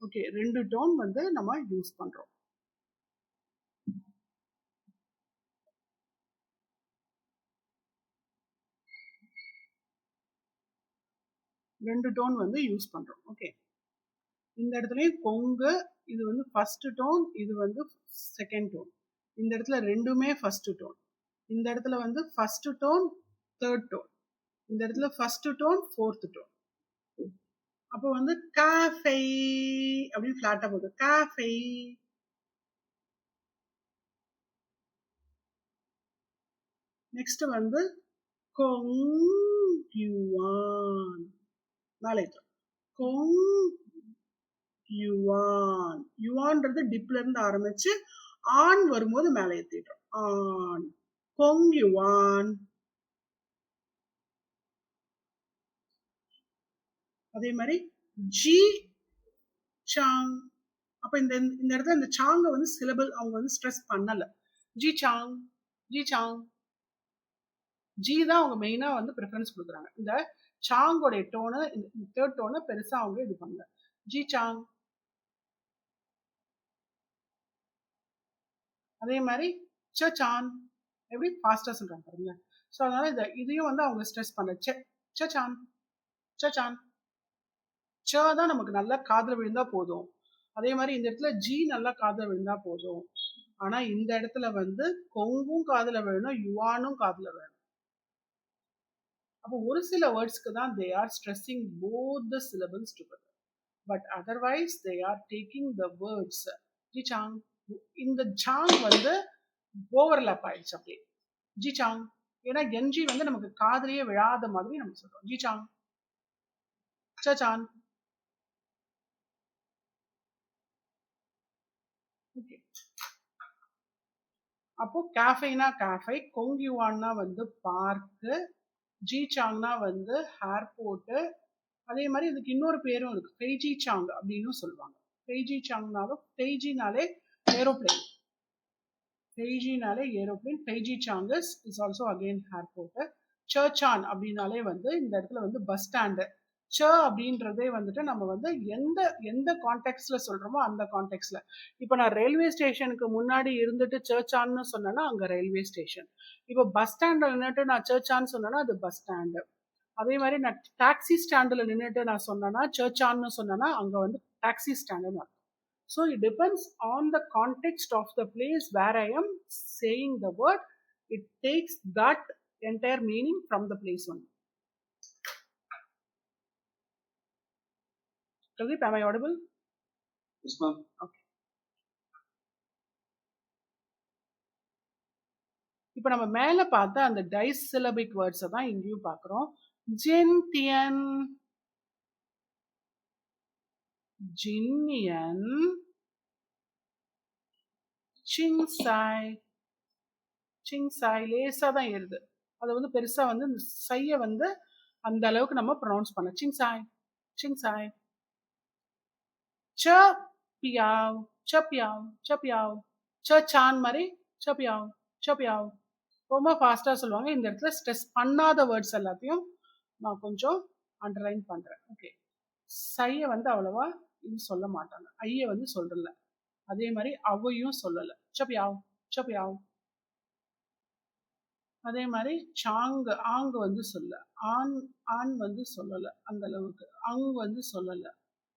ஓகே, 2 டோன் வந்து நம்ம யூஸ் பண்றோம். ஓகே, இந்த இடத்துலயும் கொங்கு இது வந்து ஃபர்ஸ்ட் டோன், இது வந்து செகண்ட் டோன். இந்த இடத்துல ரெண்டுமே ஃபர்ஸ்ட் டோன். இந்த இடத்துல வந்து ஃபர்ஸ்ட் டோன் தேர்ட் டோன். இந்த இடத்துல ஃபர்ஸ்ட் டோன் ஃபோர்த் டோன். அப்போ வந்து காஃபே அப்படின்னு ஃபிளாட்டா போகுது. காஃபே. நெக்ஸ்ட் வந்து கொங்யுவான் மேலே ஏற்றோம். கொங்யுவான். யுவான்றது டிப்ல இருந்து ஆரம்பிச்சு ஆன் வரும்போது மேலே ஏற்றிட்டோம். ஆன். கொங்யுவான். அதே மாதிரி ஜி சாங். அப்ப இந்த இடத்துல இந்த சாங்க வந்து சிலபிள் அவங்க வந்து ஸ்ட்ரெஸ் பண்ணல. ஜி சாங் ஜி தான் அவங்க மெயினா வந்து ப்ரிஃபரன்ஸ் கொடுக்குறாங்க. இந்த சாங்கோடைய டோனு, இந்த தேர்ட் டோனை பெருசா அவங்க இது பண்ணல. G song. அதே மாதிரி சான் எப்படி ஃபாஸ்டா சொல்றாங்க பாருங்க. ஸோ அதனால இதையும் வந்து அவங்க ஸ்ட்ரெஸ் பண்ணல. சான் தான் நமக்கு நல்லா காதுல விழுந்தா போதும். அதே மாதிரி இந்த இடத்துல ஜி நல்லா காதுல விழுந்தா போதும். ஆனா இந்த இடத்துல வந்து கொங்கும் காதுல வேணும், யுவானும் காதுல வேணும். அப்போ ஒரு சில வேர்ட்ஸ்க்கு தான் they are stressing both the syllables together, but otherwise they are taking the words G song. இந்த சாங் வந்து ஓவர்லாப் ஆயிடுச்சு அப்படியே ஜி சாங். ஏன்னா என்ஜி வந்து நமக்கு காதுலயே விழாத மாதிரி நம்ம சொல்றோம். ஜி சாங் சான். அப்போ கேஃபைனா கேஃபை, கொங்கிவான்னா வந்து பார்க்கு, ஜி சாங்னா வந்து ஏர்போர்ட்டு. அதே மாதிரி இதுக்கு இன்னொரு பேரும் இருக்கு, ஃபெய்ஜி சாங் அப்படின்னு சொல்லுவாங்க. ஃபெய்ஜி சாங்னாலும் ஃபெய்ஜினாலே ஏரோப்ளேன். ஃபெய்ஜி சாங் இஸ் ஆல்சோ அகெயின் ஏர்போர்ட்டு. சர்ச்சான் அப்படின்னாலே வந்து இந்த இடத்துல வந்து பஸ் ஸ்டாண்டு. ச அப்படின்றதே வந்துட்டு நம்ம வந்து எந்த எந்த கான்டெக்ட்ல சொல்றோமோ அந்த கான்டெக்ட்ல. இப்போ நான் ரயில்வே ஸ்டேஷனுக்கு முன்னாடி இருந்துட்டு சர்ச்சான்னு சொன்னேன்னா அங்க ரயில்வே ஸ்டேஷன். இப்போ பஸ் ஸ்டாண்ட்ல நின்னுட்டு நான் சர்ச்சான்னு சொன்னேன்னா அது பஸ் ஸ்டாண்டு. அதே மாதிரி நான் டாக்ஸி ஸ்டாண்டில் நின்னுட்டு நான் சொன்னேன்னா சர்ச்சான்னு சொன்னேன்னா அங்க வந்து டாக்ஸி ஸ்டாண்டுன்னு அர்த்தம். So it depends on the context of the place where I am saying the word. It takes that entire meaning from the place only. Pradeep, am I audible? Yes, ma'am. Okay. இப்போ நம்ம மேல பார்த்த அந்த disyllabic வேர்ட்ஸை தான் இங்கேயும் பார்க்குறோம். ஜின்தியன், ஜின்னியன், சிங்சாய். சிங்சாய் லேசாக தான் ஏறுது. அதை வந்து பெருசா வந்து இந்த சையை வந்து அந்த அளவுக்கு நம்ம ப்ரொனவுன்ஸ் பண்ண. சிங்சாய், சிங்சாய். ச பியாவ், ச பியாவ், ச பியாவ். ச சான் மாதிரி ச பியாவ், ச பியாவ். ரொம்ப ஃபாஸ்டா சொல்லுவாங்க. இந்த இடத்துல ஸ்ட்ரெஸ் பண்ணாத வேர்ட்ஸ் எல்லாத்தையும் நான் கொஞ்சம் அண்டர்லைன் பண்றேன். ஓகே. சையை வந்து அவ்வளவா இது சொல்ல மாட்டாங்க. ஐய வந்து சொல்றல. அதே மாதிரி அவையும் சொல்லல. சப்பியாவ், சப்பியாவ். அதே மாதிரி சாங்கு, ஆங்கு வந்து சொல்ல. ஆண், ஆண் வந்து சொல்லல அந்த அளவுக்கு. அங் வந்து சொல்லல.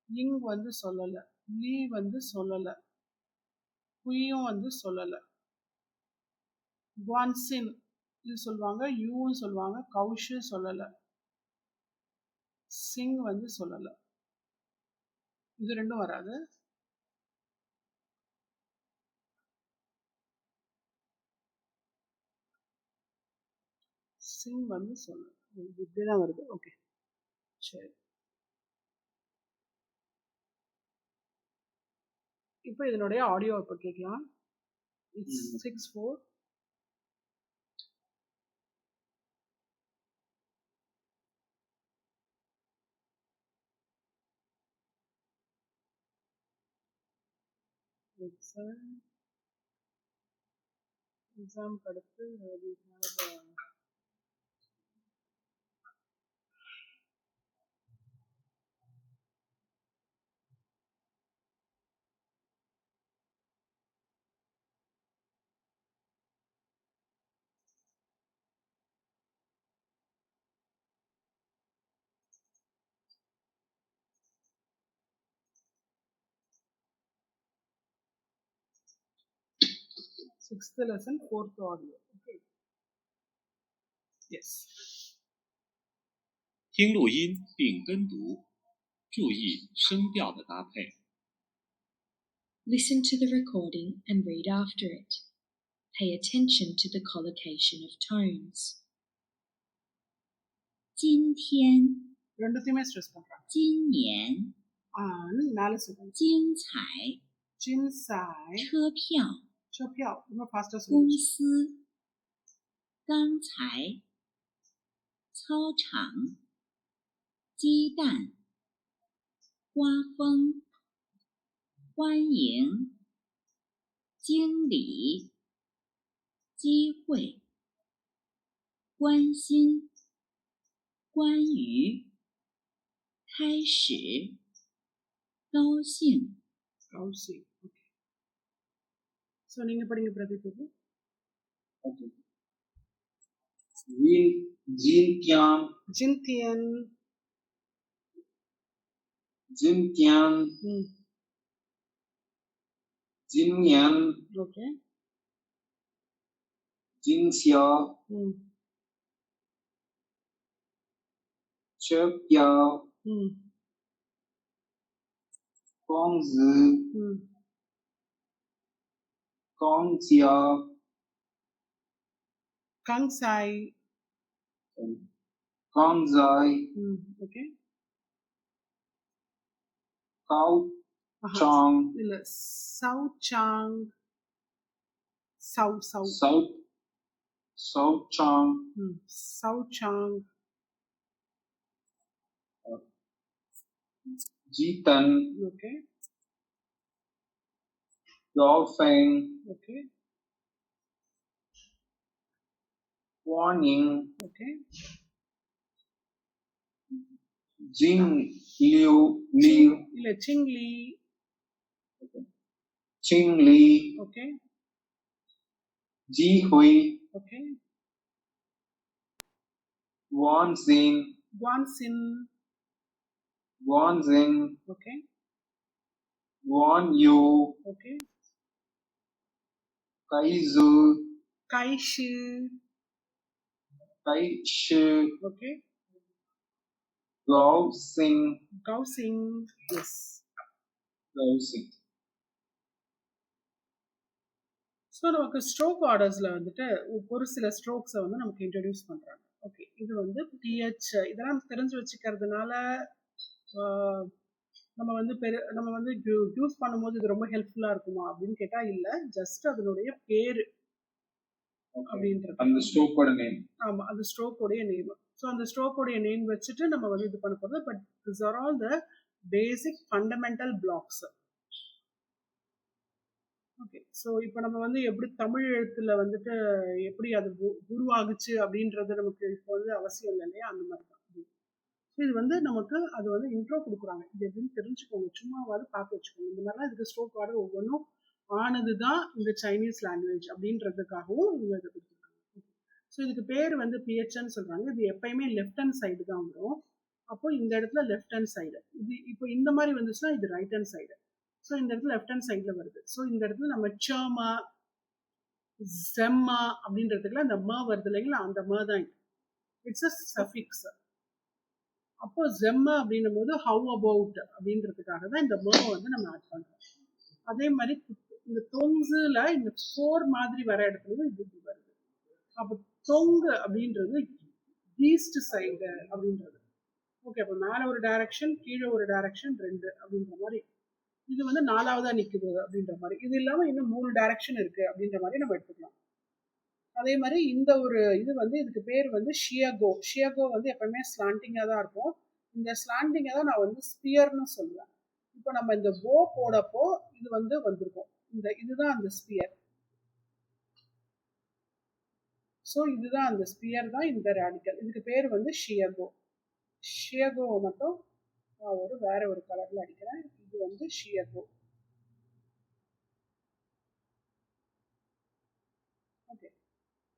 இங் வந்து சொல்லல. லீ வந்து சொல்லல. குயும் வந்து சொல்லல. குவான்சின் இது சொல்லுவாங்க. யூன்னு சொல்லுவாங்க. கௌஷு சொல்லல. சிங் வந்து சொல்லல. இது ரெண்டும் வராது. சிங் வந்து சொல்லல. இப்படிதான் வருது. ஓகே, சரி. இப்போ இதனுடைய ஆடியோ இப்போ கேட்கலாம். இட்ஸ் 6/4. எக்ஸாம் அடுத்து sixth lesson, fourth audio. Okay. Yes. 听录音并跟读，注意声调的搭配。 Listen to the recording and read after it. Pay attention to the collocation of tones. 今天、 ரெண்டுத்தையுமே ஸ்ட்ரெஸ் பண்றாங்க. 今年、 4 செகண்ட். 精彩、 ஜின்சாய், 车票、 சப்பியாவ். ரொம்ப ஃபாஸ்டா 公 சொல்லுங்க. 司、刚才、操场、鸡蛋、刮风、欢迎、经理、机会、关心、关于、开始、高兴。 கௌசி. ஓகே. ஸோ நீங்க படிங்க பிரதீப். இப்போ Okay. Jintian, ஜின்தியன். Jintian, Jinyan, okay. Jinxia, Chepia, Gongzi, Gongjia, கங்சாய். Gongzai, okay. Gao Chang, இல்ல, சவு சாங். சவு சவு. Sao Chang, சவு சாங். Jitan, okay. Yao Feng, okay. Guan Ying, okay. Jing Liu Liu இல்ல சிங்லி. Ching Li okay Ji Hui okay. Wan Xin குவான்சின். Wan Zeng okay Wan Yu okay. Kai Zhu கைஷு. Kai Shi okay. Gao Xing கௌசிங். Yes. Gao Xing. So நமக்கு stroke ஆர்டர்ஸில் வந்துட்டு ஒரு சில ஸ்ட்ரோக்ஸை வந்து நமக்கு இன்ட்ரடியூஸ் பண்ணுறாங்க. ஓகே, இது வந்து பிஹெச் இதெல்லாம் தெரிஞ்சு வச்சுக்கிறதுனால நம்ம வந்து நம்ம வந்து யூஸ் பண்ணும்போது இது ரொம்ப ஹெல்ப்ஃபுல்லாக இருக்குமா அப்படின்னு கேட்டால் இல்லை, ஜஸ்ட் அதனுடைய பேர் அப்படின்றது. அந்த ஸ்ட்ரோக்கோட நேம். ஆமாம், அந்த ஸ்ட்ரோக்கோடைய நேம். ஸோ அந்த ஸ்ட்ரோக்கோடைய நேம் வச்சுட்டு நம்ம வந்து இது பண்ண போகிறது. But this are all the basic fundamental blocks. Okay, so இப்போ நம்ம வந்து எப்படி தமிழ் எழுத்துல வந்துட்டு எப்படி அது உருவாகுச்சு அப்படின்றது நமக்கு இப்போ வந்து அவசியம் இல்லை இல்லையா, அந்த மாதிரி தான். ஸோ இது வந்து நமக்கு அது வந்து இன்ட்ரோ கொடுக்குறாங்க, இது எப்படின்னு தெரிஞ்சுக்கோங்க, சும்மாவாது பார்த்து வச்சுக்கோங்க. இந்த மாதிரிலாம் இதுக்கு ஸ்ட்ரோக் ஆர்டர் ஒவ்வொன்றும் ஆனது தான் இந்த சைனீஸ் லாங்குவேஜ் அப்படின்றதுக்காகவும் இவங்க இதை கொடுத்துருக்காங்க. ஸோ இதுக்கு பேர் வந்து பிஹெச்ன்னு சொல்கிறாங்க. இது எப்பயுமே லெஃப்ட் ஹேண்ட் சைடு தான் வரும். அப்போ இந்த இடத்துல லெஃப்ட் ஹேண்ட் சைடு, இது இப்போ இந்த மாதிரி வந்துச்சுன்னா இது ரைட் ஹேண்ட் சைடு. ஸோ இந்த இடத்துல லெஃப்ட் ஹேண்ட் சைடில் வருது. ஸோ இந்த இடத்துல நம்ம சமா ஜெம்மா அப்படின்றதுக்குலாம் அந்த ம வருது இல்லைங்களா, அந்த ம தான் இட்ஸ் அ சஃபிக்ஸ். அப்போ ஜெம்மா அப்படின்னும் போது ஹவு அபவுட் அப்படின்றதுக்காக தான் இந்த ம வந்து நம்ம ஆட் பண்ணுறோம். அதே மாதிரி இந்த தொங்குல இந்த ஃபோர் மாதிரி வர இடத்துலையும் இது வருது. அப்போ தொங்கு அப்படின்றது ஈஸ்ட் சைடு அப்படின்றது. ஓகே, அப்போ மேலே ஒரு டைரக்ஷன் கீழே ஒரு டைரக்ஷன் ரெண்டு அப்படின்ற மாதிரி. இது வந்து நாலாவதா நிக்குது அப்படின்ற மாதிரி. இது இல்லாம இன்னும் 3 டைரக்ஷன் இருக்கு அப்படின்ற மாதிரி நம்ம எடுத்துக்கலாம். அதே மாதிரி இந்த ஒரு இது வந்து இதுக்கு பேர் வந்து ஷியகோ. ஷியகோ வந்து எப்பவுமே ஸ்லாண்டிங்கா தான் இருக்கும். இந்த ஸ்லாண்டிங்கை தான் நான் வந்து ஸ்பியர்னு சொல்லுவேன். இப்போ நம்ம இந்த போ போடப்போ இது வந்து வந்திருக்கும். இதுதான் அந்த ஸ்பியர். ஸோ இதுதான் அந்த ஸ்பியர் தான் இந்த ரேடிக்கல். இதுக்கு பேர் வந்து ஷியகோ. ஷியகோ மட்டும் நான் வேற ஒரு கலர்ல அடிக்கிறேன். இது வந்து ஷியகோ. ஓகே,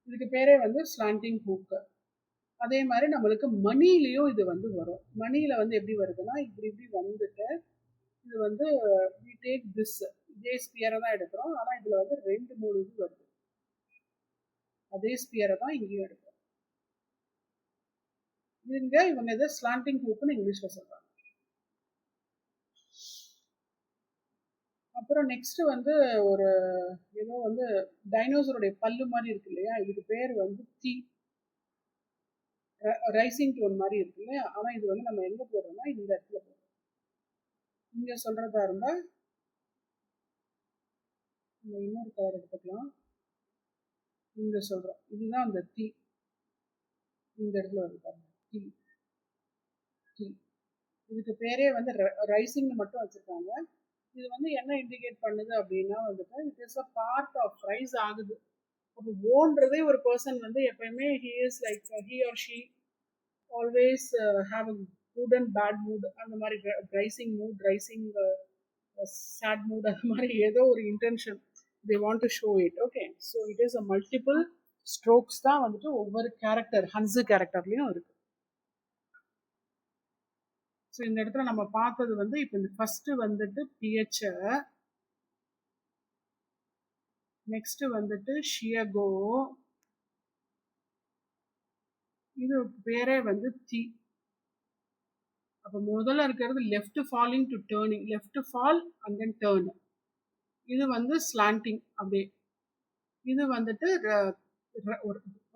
இதுக்கு பேரே வந்து ஸ்லாண்டிங் ஹூக். அதே மாதிரி நம்மளுக்கு மணிலையும் இது வந்து வரும். மணியில வந்து எப்படி வருதுன்னா இப்படி இப்படி வந்துட்டு இது வந்து we take this இதே ஸ்பியரை தான் எடுக்கிறோம். ஆனால் இதுல வந்து 2-3 இது வருது. அதே ஸ்பியரை தான் இங்கேயும் எடுக்கிறோம். இவங்க இதை ஸ்லாண்டிங் ஹூக்னு இங்கிலீஷ்ல சொல்றாங்க. அப்புறம் நெக்ஸ்ட் வந்து ஒரு ஏதோ வந்து டைனோசருடைய பல்லு மாதிரி இருக்கு இல்லையா, இதுக்கு பேர் வந்து தி ரைசிங் டோன் மாதிரி இருக்கு இல்லையா. ஆனா இது வந்து நம்ம எங்க போடுறோம்னா இந்த இடத்துல போடுறோம். இங்க சொல்றதா இருந்தா நம்ம இன்னொரு கலர் எடுத்துக்கலாம். இங்க சொல்றோம், இதுதான் அந்த தி. இந்த இடத்துல வருது பாருங்க, தி தி. இதுக்கு பேரே வந்து ரைசிங்னு மட்டும் வச்சிருக்காங்க. இது வந்து என்ன இண்டிகேட் பண்ணுது அப்படின்னா வந்துட்டு it is a part of rise ஆகுது. அப்போ ஓன்றதே ஒரு பர்சன் வந்து எப்பயுமே he is like he or she always have a good and bad mood. அந்த மாதிரி rising mood, rising sad mood, அந்த மாதிரி ஏதோ ஒரு intention they want to show it. Okay, so it is a multiple strokes தான் வந்துட்டு ஒவ்வொரு character ஹன்ஸு கேரக்டர்லயும் இருக்கு. ஸோ இந்த இடத்துல நம்ம பார்த்தது வந்து இப்போ இந்த ஃபர்ஸ்ட் வந்துட்டு பிஹெச், நெக்ஸ்ட் வந்துட்டு ஷியகோ, இது பேரே வந்து தி. அப்போ முதல்ல இருக்கிறது left falling to turning, left fall and then turn. இது வந்து ஸ்லாண்டிங் அப்படியே. இது வந்துட்டு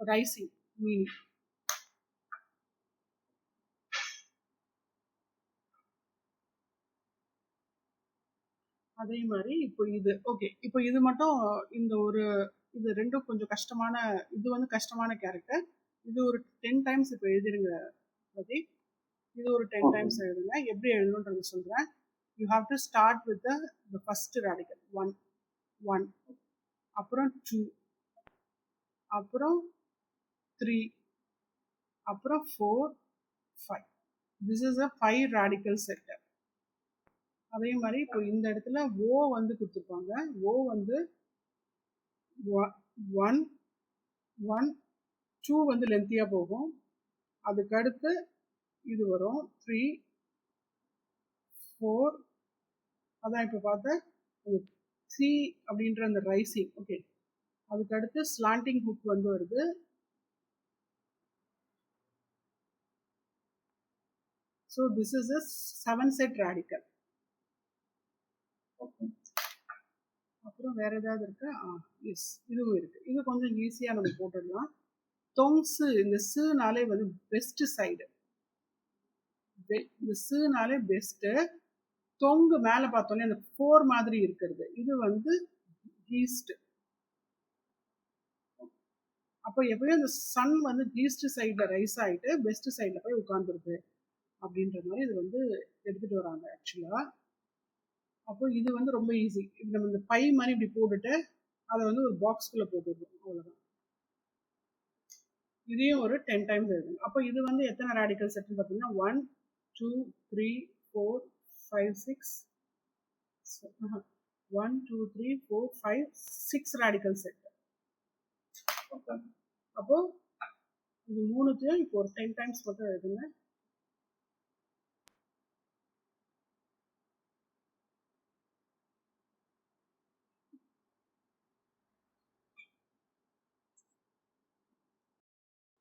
ரைசிங் மீனிங். அதே மாதிரி இப்போ இது ஓகே, இப்போ இது மட்டும் இந்த ஒரு இது ரெண்டும் கொஞ்சம் கஷ்டமான, இது வந்து கஷ்டமான கேரக்டர். இது ஒரு 10 டைம்ஸ் இப்போ எழுதிருங்க பதி. இது ஒரு 10 டைம்ஸ் எழுதுங்க. எப்படி எழுதணுன்றது சொல்றேன். You have to start with the first radical 1, அப்புறம் 2, அப்புறம் 3, அப்புறம் 4, 5. This is a 5 radical set. அதே மாதிரி இப்போ இந்த இடத்துல O வந்து கொடுத்துருப்பாங்க. O வந்து 1 1 2 வந்து லென்த்தியா போகும். அதுக்கு அடுத்து இது வரும் 3 4. அதான் இப்போ பார்த்த C அப்படின்ற அந்த ரைசிங். ஓகே, அதுக்கு அடுத்து ஸ்லாண்டிங் ஹுக் வந்து வருது. So this is a 7 set radical. அப்புறம் வேற ஏதாவது இருக்கா? எஸ், இதுவும் இருக்கு. இது கொஞ்சம் ஈஸியா நம்ம போட்டுடலாம். தொங்ஸு, இந்த ஸ்னாலே வந்து பெஸ்ட் சைடு. இந்த ஸ்னாலே பெஸ்ட். தொங்கு மேல பார்த்தோன்னே அந்த 4 மாதிரி இருக்கிறது, இது வந்து ஈஸ்ட். அப்போ எப்பயும் அந்த சன் வந்து ஈஸ்ட் சைட்ல ரைஸ் ஆயிட்டு பெஸ்ட் சைட்ல போய் உட்கார்ந்துருது அப்படின்ற மாதிரி இது வந்து எடுத்துட்டு வராங்க ஆக்சுவலா. அப்போ இது வந்து ரொம்ப ஈஸி. இப்போ நம்ம இந்த பை மாதிரி இப்படி போட்டுட்டு அதை வந்து ஒரு பாக்ஸ்குள்ள போட்டுடுறோம், அவ்வளோதான். இதையும் ஒரு 10 டைம்ஸ் எழுதணும். அப்போ இது வந்து எத்தனை ரேடிக்கல் செட்னு பார்த்தீங்கன்னா 1 2 3 4 5 6 1 2 3 4 5 6 ரேடிக்கல் செட். அப்போ இது மூணுத்தையும் இப்போ ஒரு 10 டைம்ஸ் மட்டும் எழுதுங்க.